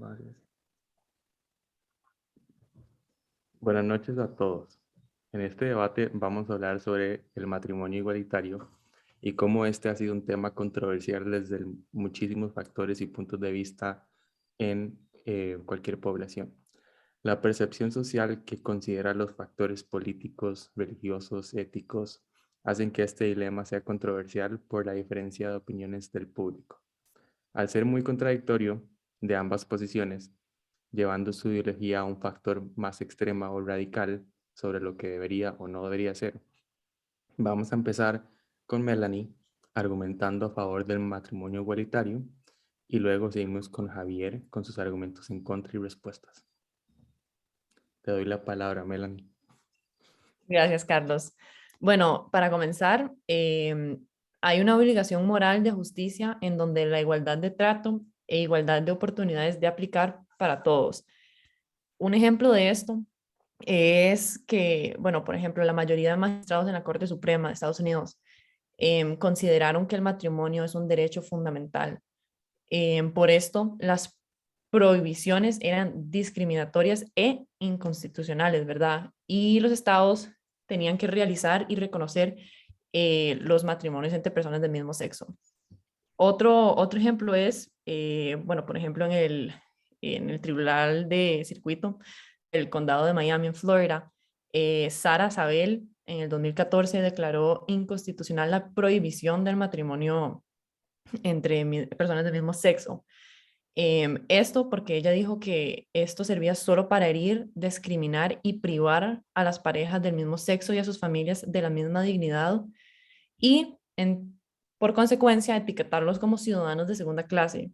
Gracias. Buenas noches a todos. En este debate vamos a hablar sobre el matrimonio igualitario y cómo este ha sido un tema controversial desde muchísimos factores y puntos de vista en cualquier población. La percepción social que considera los factores políticos, religiosos, éticos, hacen que este dilema sea controversial por la diferencia de opiniones del público. Al ser muy contradictorio de ambas posiciones, llevando su ideología a un factor más extremo o radical sobre lo que debería o no debería ser. Vamos a empezar con Melanie argumentando a favor del matrimonio igualitario y luego seguimos con Javier con sus argumentos en contra y respuestas. Te doy la palabra, Melanie. Gracias, Carlos. Bueno, para comenzar, hay una obligación moral de justicia en donde la igualdad de trato e igualdad de oportunidades de aplicar para todos. Un ejemplo de esto es que, bueno, por ejemplo, la mayoría de magistrados en la Corte Suprema de Estados Unidos consideraron que el matrimonio es un derecho fundamental. Por esto, las prohibiciones eran discriminatorias e inconstitucionales, ¿verdad? Y los estados tenían que realizar y reconocer los matrimonios entre personas del mismo sexo. Otro ejemplo es, bueno, por ejemplo, en el Tribunal de Circuito del Condado de Miami, en Florida, Sara Sabel en el 2014 declaró inconstitucional la prohibición del matrimonio entre personas del mismo sexo. Esto porque ella dijo que esto servía solo para herir, discriminar y privar a las parejas del mismo sexo y a sus familias de la misma dignidad y, por consecuencia, etiquetarlos como ciudadanos de segunda clase.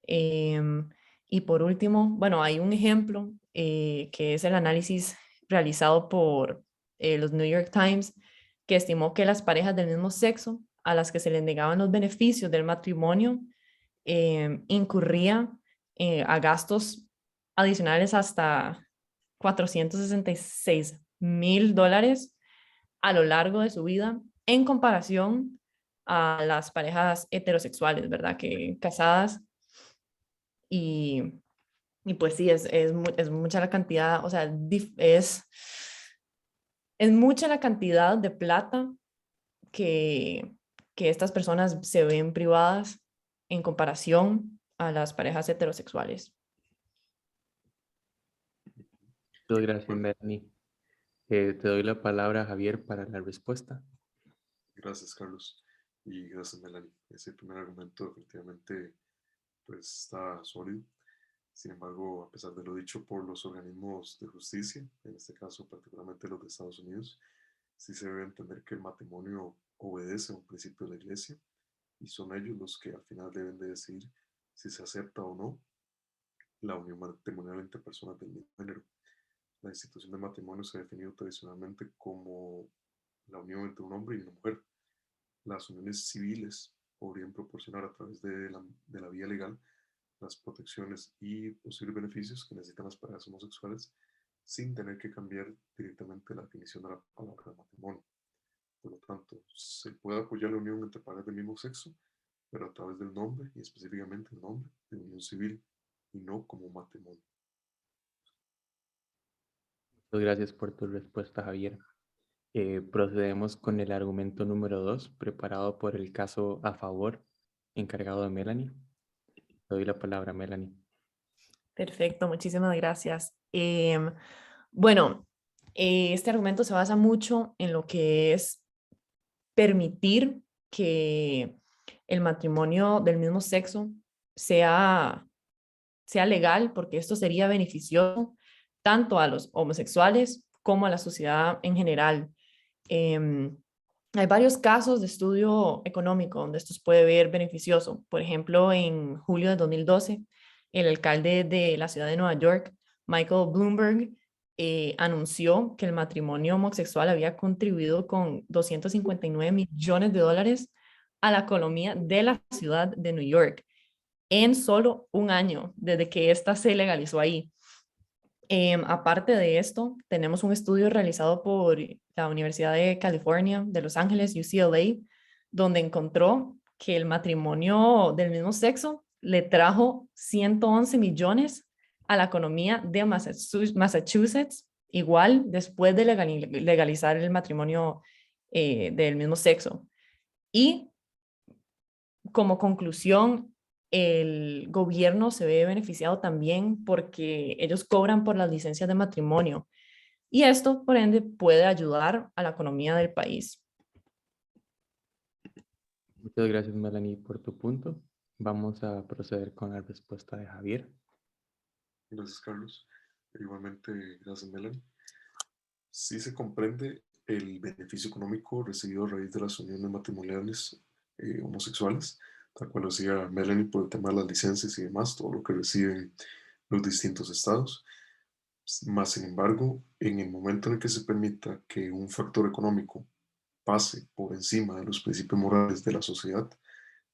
Y por último, bueno, hay un ejemplo que es el análisis realizado por los New York Times, que estimó que las parejas del mismo sexo a las que se les negaban los beneficios del matrimonio incurría a gastos adicionales hasta $466,000 a lo largo de su vida en comparación a las parejas heterosexuales, ¿verdad? Que casadas y, y pues sí, es mucha la cantidad, o sea, es mucha la cantidad de plata que, que estas personas se ven privadas en comparación a las parejas heterosexuales. Muchas gracias, Bueno, Melanie. Te doy la palabra, Javier, para la respuesta. gracias, Carlos. Y gracias, Melanie. Ese primer argumento efectivamente pues, está sólido. Sin embargo, a pesar de lo dicho por los organismos de justicia, en este caso particularmente los de Estados Unidos, sí se debe entender que el matrimonio obedece a un principio de la Iglesia y son ellos los que al final deben de decidir si se acepta o no la unión matrimonial entre personas del mismo género. La institución de matrimonio se ha definido tradicionalmente como la unión entre un hombre y una mujer. Las uniones civiles podrían proporcionar a través de la vía legal las protecciones y posibles beneficios que necesitan las parejas homosexuales sin tener que cambiar directamente la definición de la palabra matrimonio. Por lo tanto, se puede apoyar la unión entre parejas del mismo sexo, pero a través del nombre y específicamente el nombre de unión civil y no como matrimonio. Muchas gracias por tu respuesta, Javier. Procedemos con el argumento número 2, preparado por el caso a favor, encargado de Melanie. Te doy la palabra, Melanie. Perfecto, muchísimas gracias. Bueno, este argumento se basa mucho en lo que es permitir que el matrimonio del mismo sexo sea, sea legal, porque esto sería beneficioso tanto a los homosexuales como a la sociedad en general. Em, Hay varios casos de estudio económico donde esto se puede ver beneficioso. Por ejemplo, en julio de 2012, el alcalde de la ciudad de Nueva York, Michael Bloomberg, anunció que el matrimonio homosexual había contribuido con $259 millones a la economía de la ciudad de New York en solo un año desde que ésta se legalizó ahí. Aparte de esto, tenemos un estudio realizado por la Universidad de California de Los Ángeles, UCLA, donde encontró que el matrimonio del mismo sexo le trajo 111 millones a la economía de Massachusetts, igual después de legalizar el matrimonio del mismo sexo. Y como conclusión, el gobierno se ve beneficiado también porque ellos cobran por las licencias de matrimonio y esto, por ende, puede ayudar a la economía del país. Muchas gracias, Melanie, por tu punto. Vamos a proceder con la respuesta de Javier. Gracias, Carlos. Igualmente, gracias, Melanie. Sí se comprende el beneficio económico recibido a raíz de las uniones matrimoniales homosexuales, tal cual lo decía Melanie, por el tema de las licencias y demás, todo lo que reciben los distintos estados. Más sin embargo, en el momento en el que se permita que un factor económico pase por encima de los principios morales de la sociedad,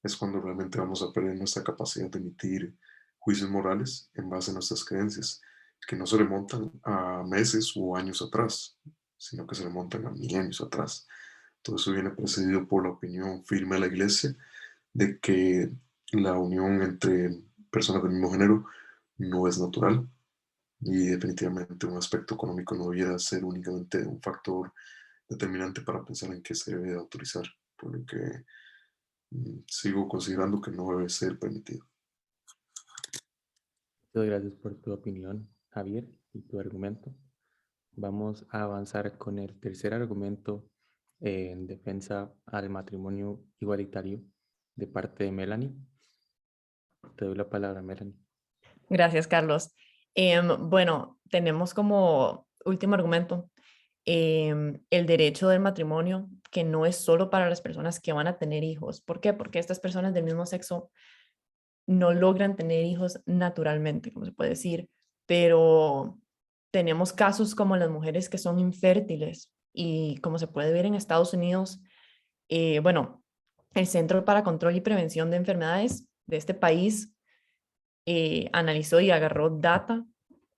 es cuando realmente vamos a perder nuestra capacidad de emitir juicios morales en base a nuestras creencias, que no se remontan a meses o años atrás, sino que se remontan a milenios atrás. Todo eso viene precedido por la opinión firme de la Iglesia de que la unión entre personas del mismo género no es natural y definitivamente un aspecto económico no debiera ser únicamente un factor determinante para pensar en qué se debe autorizar, por lo que sigo considerando que no debe ser permitido. Muchas gracias por tu opinión, Javier, y tu argumento. Vamos a avanzar con el tercer argumento en defensa al matrimonio igualitario de parte de Melanie. Te doy la palabra, Melanie. Gracias, Carlos. Bueno, tenemos como último argumento el derecho del matrimonio, que no es solo para las personas que van a tener hijos. ¿Por qué? Porque estas personas del mismo sexo no logran tener hijos naturalmente, como se puede decir, pero tenemos casos como las mujeres que son infértiles y como se puede ver en Estados Unidos, bueno, el Centro para Control y Prevención de Enfermedades de este país analizó y agarró data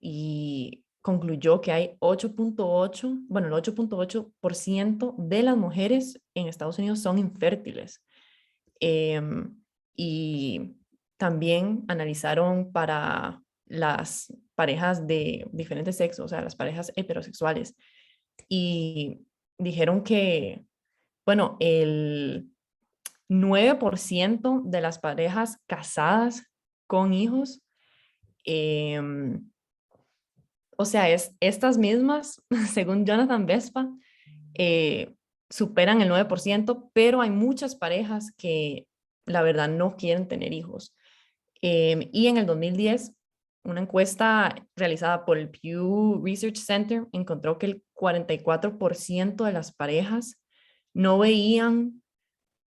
y concluyó que hay 8.8, bueno, el 8.8% de las mujeres en Estados Unidos son infértiles. Y también analizaron para las parejas de diferentes sexos, o sea, las parejas heterosexuales, y dijeron que, bueno, el 9% de las parejas casadas con hijos, o sea, estas mismas, según Jonathan Vespa, eh, superan el 9%, pero hay muchas parejas que la verdad no quieren tener hijos. Y en el 2010, una encuesta realizada por el Pew Research Center encontró que el 44% de las parejas no veían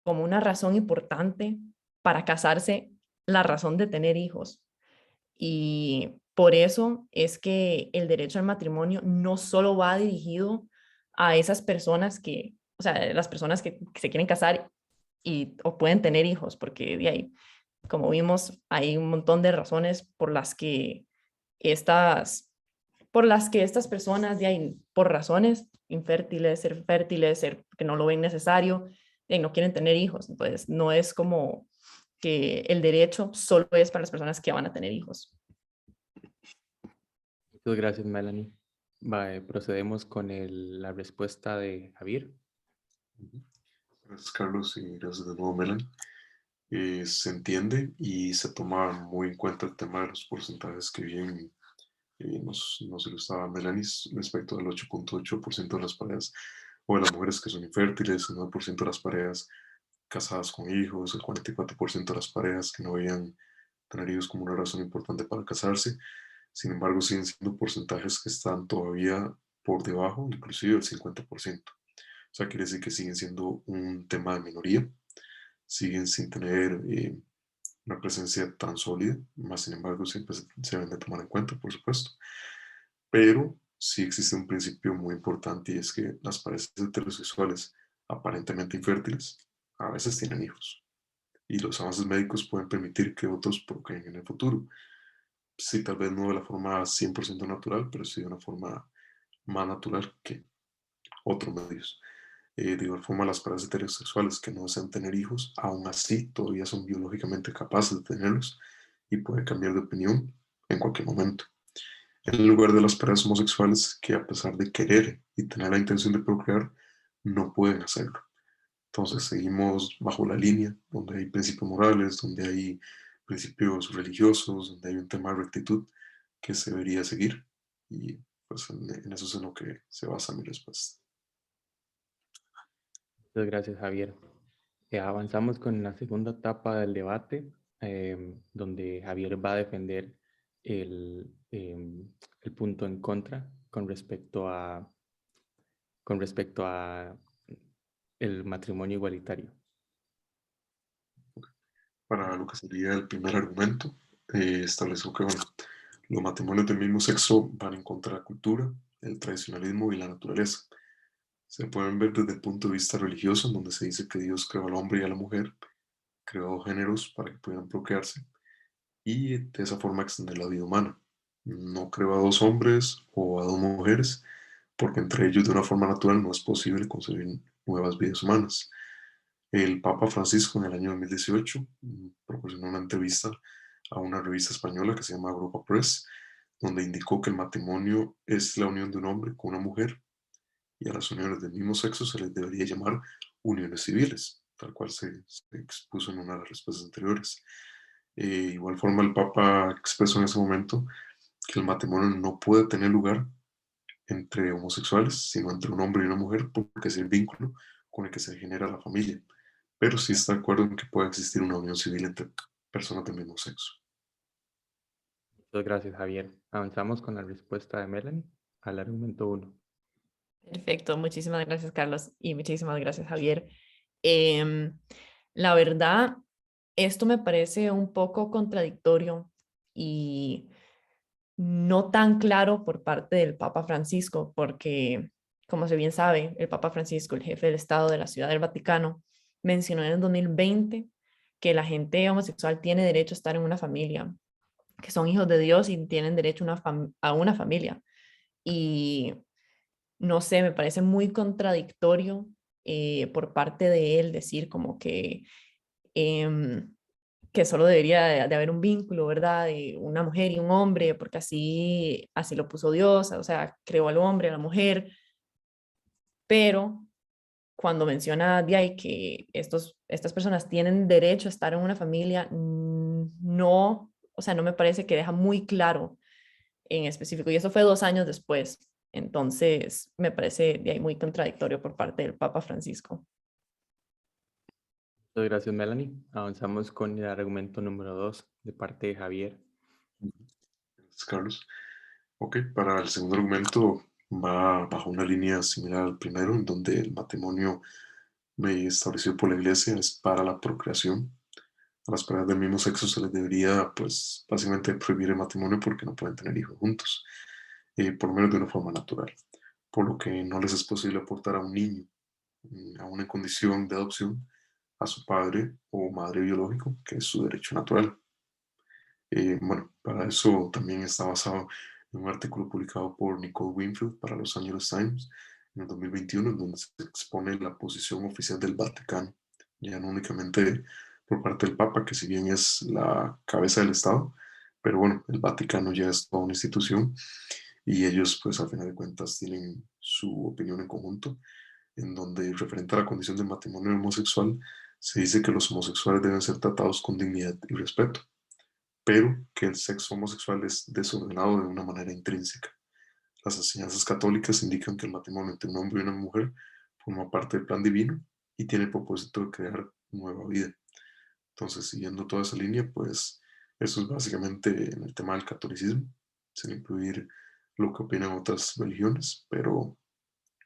como una razón importante para casarse la razón de tener hijos. Y por eso es que el derecho al matrimonio no solo va dirigido a esas personas que, o sea, las personas que se quieren casar o pueden tener hijos, porque de ahí, como vimos, hay un montón de razones por las que estas personas, de ahí, por razones infértiles, ser fértiles, ser que no lo ven necesario, de ahí, no quieren tener hijos. Entonces, no es como que el derecho solo es para las personas que van a tener hijos. Muchas gracias, Melanie. Procedemos con la respuesta de Javier. Gracias, Carlos, y gracias de nuevo, Melanie. Se entiende y se toma muy en cuenta el tema de los porcentajes que bien nos ilustraba Melanie respecto al 8.8% de las parejas o de las mujeres que son infértiles, el 9% de las parejas casadas con hijos, el 44% de las parejas que no veían tener hijos como una razón importante para casarse. Sin embargo, siguen siendo porcentajes que están todavía por debajo, inclusive del 50%. O sea, quiere decir que siguen siendo un tema de minoría, siguen sin tener una presencia tan sólida, más sin embargo siempre se deben de tomar en cuenta, por supuesto. Pero sí existe un principio muy importante y es que las parejas heterosexuales aparentemente infértiles a veces tienen hijos y los avances médicos pueden permitir que otros procreen en el futuro. Sí, tal vez no de la forma 100% natural, pero sí de una forma más natural que otros medios. De igual forma, las parejas heterosexuales que no desean tener hijos, aún así todavía son biológicamente capaces de tenerlos y pueden cambiar de opinión en cualquier momento. en lugar de las parejas homosexuales que, a pesar de querer y tener la intención de procrear, no pueden hacerlo. Entonces seguimos bajo la línea donde hay principios morales, donde hay principios religiosos, donde hay un tema de rectitud que se debería seguir. Y pues en eso es en lo que se basa mi respuesta. Muchas gracias, Javier. Avanzamos con la segunda etapa del debate, donde Javier va a defender el punto en contra con respecto a el matrimonio igualitario. Para lo que sería el primer argumento, estableció que bueno, los matrimonios del mismo sexo van en contra de la cultura, el tradicionalismo y la naturaleza. Se pueden ver desde el punto de vista religioso, en donde se dice que Dios creó al hombre y a la mujer, creó géneros para que pudieran procrearse y de esa forma extender la vida humana. No creó a dos hombres o a dos mujeres, porque entre ellos de una forma natural no es posible concebir nuevas vidas humanas. El Papa Francisco en el año 2018 proporcionó una entrevista a una revista española que se llama Europa Press, donde indicó que el matrimonio es la unión de un hombre con una mujer y a las uniones del mismo sexo se les debería llamar uniones civiles, tal cual se expuso en una de las respuestas anteriores. Igual forma, el Papa expresó en ese momento que el matrimonio no puede tener lugar entre homosexuales, sino entre un hombre y una mujer, porque es el vínculo con el que se genera la familia. Pero sí está de acuerdo en que pueda existir una unión civil entre personas del mismo sexo. Muchas gracias, Javier. Avanzamos con la respuesta de Melanie al argumento 1. Perfecto, muchísimas gracias, Carlos, y muchísimas gracias, Javier. La verdad, esto me parece un poco contradictorio y no tan claro por parte del Papa Francisco, porque, como se bien sabe, el Papa Francisco, el jefe del Estado de la Ciudad del Vaticano, mencionó en el 2020 que la gente homosexual tiene derecho a estar en una familia, que son hijos de Dios y tienen derecho a una familia. Y no sé, me parece muy contradictorio por parte de él decir como que solo debería de haber un vínculo, ¿verdad? De una mujer y un hombre, porque así lo puso Dios, o sea, creó al hombre, a la mujer, pero cuando menciona de ahí que estas personas tienen derecho a estar en una familia, no, o sea, no me parece que deja muy claro en específico, y eso fue 2 años después. Entonces, me parece de ahí muy contradictorio por parte del Papa Francisco. Muchas gracias, Melanie. Avanzamos con el argumento número 2 de parte de Javier. Gracias, Carlos. Ok, para el segundo argumento va bajo una línea similar al primero, en donde el matrimonio establecido por la iglesia es para la procreación. A las parejas del mismo sexo se les debería, pues, básicamente prohibir el matrimonio porque no pueden tener hijos juntos, por lo menos de una forma natural, por lo que no les es posible aportar a un niño, aún en condición de adopción, a su padre o madre biológico, que es su derecho natural. Bueno, para eso también está basado en un artículo publicado por Nicole Winfield para los Angeles Times en el 2021, en donde se expone la posición oficial del Vaticano, ya no únicamente por parte del Papa, que si bien es la cabeza del Estado, pero bueno, el Vaticano ya es toda una institución y ellos pues al final de cuentas tienen su opinión en conjunto, en donde referente a la condición del matrimonio homosexual, se dice que los homosexuales deben ser tratados con dignidad y respeto, pero que el sexo homosexual es desordenado de una manera intrínseca. Las enseñanzas católicas indican que el matrimonio entre un hombre y una mujer forma parte del plan divino y tiene el propósito de crear nueva vida. Entonces, siguiendo toda esa línea, pues eso es básicamente en el tema del catolicismo, sin incluir lo que opinan otras religiones, pero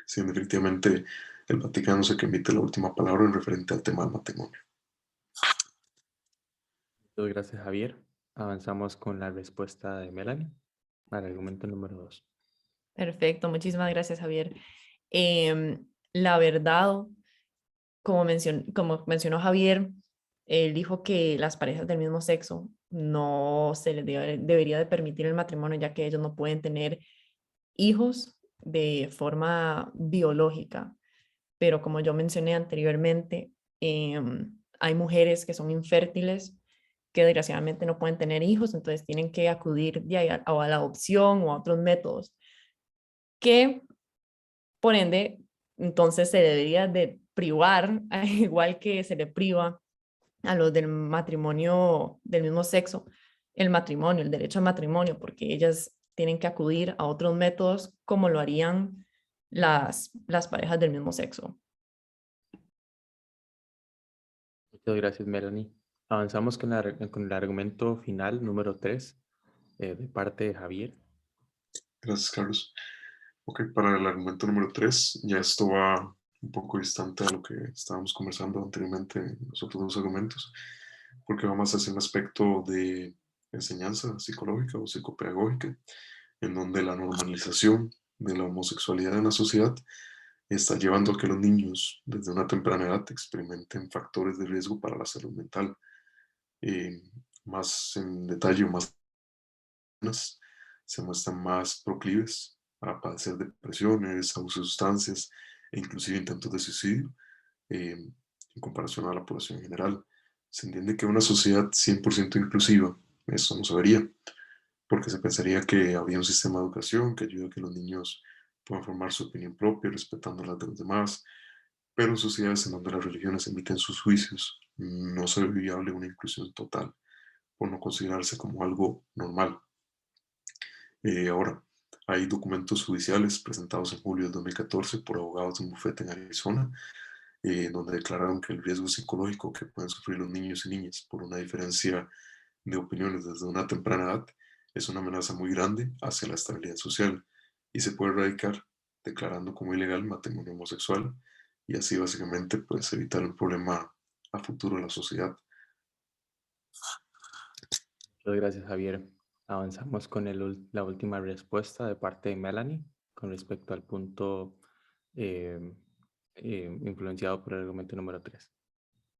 sí, definitivamente el Vaticano es el que emite la última palabra en referente al tema del matrimonio. Muchas gracias, Javier. Avanzamos con la respuesta de Melanie al argumento número 2. Perfecto, muchísimas gracias, Javier. La verdad, como mencionó Javier, él dijo que las parejas del mismo sexo no se les debería de permitir el matrimonio, ya que ellos no pueden tener hijos de forma biológica. Pero como yo mencioné anteriormente, hay mujeres que son infértiles que desgraciadamente no pueden tener hijos, entonces tienen que acudir a la adopción o a otros métodos, que por ende, entonces se debería de privar, igual que se le priva a los del matrimonio del mismo sexo, el matrimonio, el derecho al matrimonio, porque ellas tienen que acudir a otros métodos como lo harían las parejas del mismo sexo. Muchas gracias, Melanie. Avanzamos con el argumento final, número 3, de parte de Javier. Gracias, Carlos. Ok, para el argumento número 3, ya esto va un poco distante a lo que estábamos conversando anteriormente en los otros dos argumentos, porque vamos hacia un aspecto de enseñanza psicológica o psicopedagógica, en donde la normalización de la homosexualidad en la sociedad está llevando a que los niños desde una temprana edad experimenten factores de riesgo para la salud mental. Más en detalle o más se muestran más proclives a padecer depresiones, abuso de sustancias e inclusive intentos de suicidio en comparación a la población en general. Se entiende que una sociedad 100% inclusiva, eso no se vería, porque se pensaría que habría un sistema de educación que ayude a que los niños puedan formar su opinión propia, respetando las de los demás, pero en sociedades en donde las religiones emiten sus juicios, no se ve viable una inclusión total, por no considerarse como algo normal. Ahora, hay documentos judiciales presentados en julio del 2014 por abogados de un bufete en Arizona, donde declararon que el riesgo psicológico que pueden sufrir los niños y niñas por una diferencia de opiniones desde una temprana edad es una amenaza muy grande hacia la estabilidad social y se puede erradicar declarando como ilegal el matrimonio homosexual y así básicamente pues evitar un problema a futuro en la sociedad. Muchas gracias, Javier. Avanzamos con la última respuesta de parte de Melanie con respecto al punto influenciado por el argumento número 3.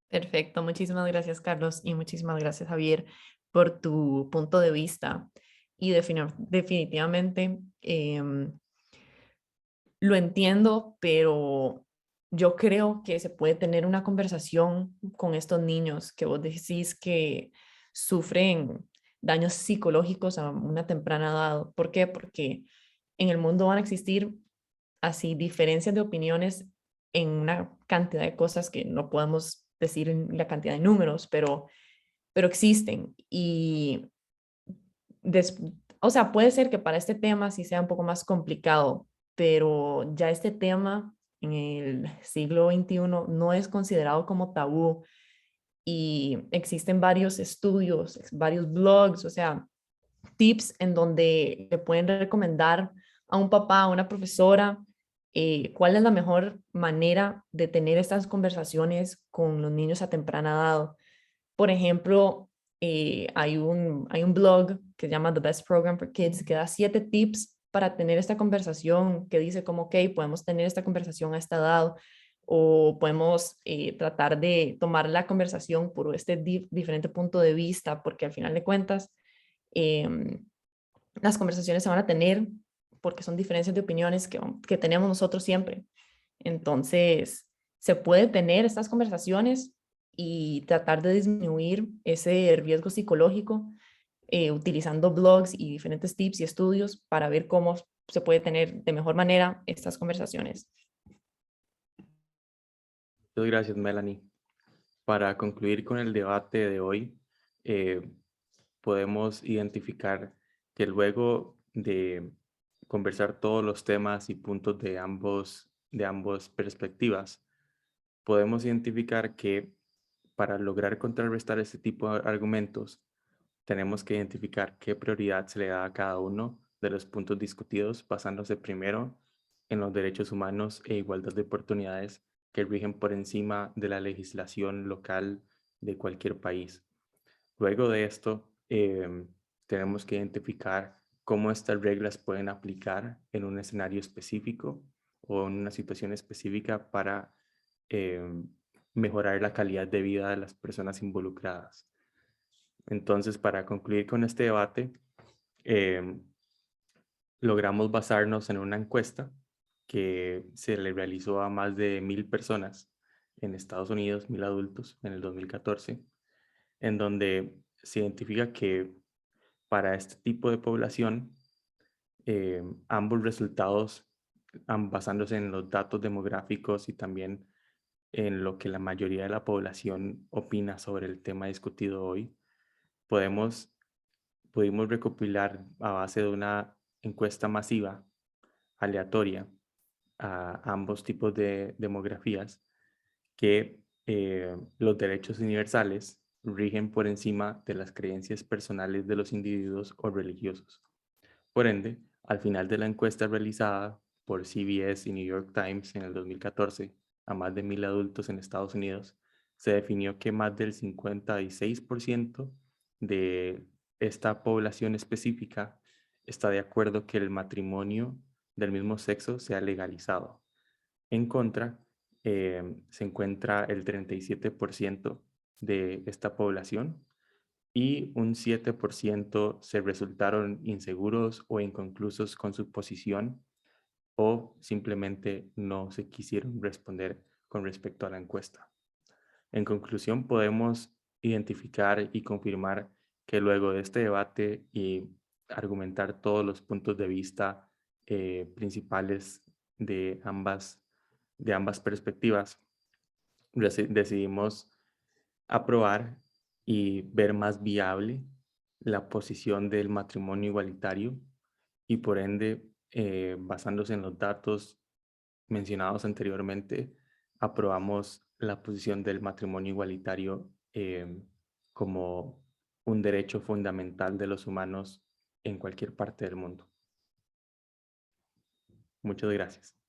Perfecto, muchísimas gracias Carlos y muchísimas gracias Javier por tu punto de vista. Y definitivamente lo entiendo, pero yo creo que se puede tener una conversación con estos niños que vos decís que sufren daños psicológicos a una temprana edad. ¿Por qué? Porque en el mundo van a existir así diferencias de opiniones en una cantidad de cosas que no podemos decir en la cantidad de números, pero existen. Y o sea, puede ser que para este tema sí sea un poco más complicado, pero ya este tema en el siglo XXI no es considerado como tabú y existen varios estudios, varios blogs, o sea, tips en donde le pueden recomendar a un papá, a una profesora, cuál es la mejor manera de tener estas conversaciones con los niños a temprana edad. Por ejemplo, hay un blog que se llama The Best Program for Kids que da 7 tips para tener esta conversación, que dice como, ok, podemos tener esta conversación a esta edad o podemos tratar de tomar la conversación por este diferente punto de vista, porque al final de cuentas, las conversaciones se van a tener porque son diferencias de opiniones que tenemos nosotros siempre. Entonces, se puede tener estas conversaciones y tratar de disminuir ese riesgo psicológico utilizando blogs y diferentes tips y estudios para ver cómo se puede tener de mejor manera estas conversaciones. Muchas gracias, Melanie. Para concluir con el debate de hoy, podemos identificar que luego de conversar todos los temas y puntos de ambas perspectivas, podemos identificar que para lograr contrarrestar este tipo de argumentos, tenemos que identificar qué prioridad se le da a cada uno de los puntos discutidos, basándose primero en los derechos humanos e igualdad de oportunidades que rigen por encima de la legislación local de cualquier país. Luego de esto, tenemos que identificar cómo estas reglas pueden aplicar en un escenario específico o en una situación específica para mejorar la calidad de vida de las personas involucradas. Entonces, para concluir con este debate, logramos basarnos en una encuesta que se le realizó a más de 1,000 personas en Estados Unidos, 1,000 adultos en el 2014, en donde se identifica que para este tipo de población, ambos resultados, basándose en los datos demográficos y también en lo que la mayoría de la población opina sobre el tema discutido hoy, pudimos recopilar a base de una encuesta masiva, aleatoria, a ambos tipos de demografías, que los derechos universales rigen por encima de las creencias personales de los individuos o religiosos. Por ende, al final de la encuesta realizada por CBS y New York Times en el 2014 a más de 1,000 adultos en Estados Unidos, se definió que más del 56% de esta población específica está de acuerdo que el matrimonio del mismo sexo sea legalizado. En contra, se encuentra el 37% de esta población y un 7% se resultaron inseguros o inconclusos con su posición o simplemente no se quisieron responder con respecto a la encuesta. En conclusión, podemos identificar y confirmar que luego de este debate y argumentar todos los puntos de vista principales de ambas perspectivas, decidimos aprobar y ver más viable la posición del matrimonio igualitario y por ende, basándose en los datos mencionados anteriormente, aprobamos la posición del matrimonio igualitario como un derecho fundamental de los humanos en cualquier parte del mundo. Muchas gracias.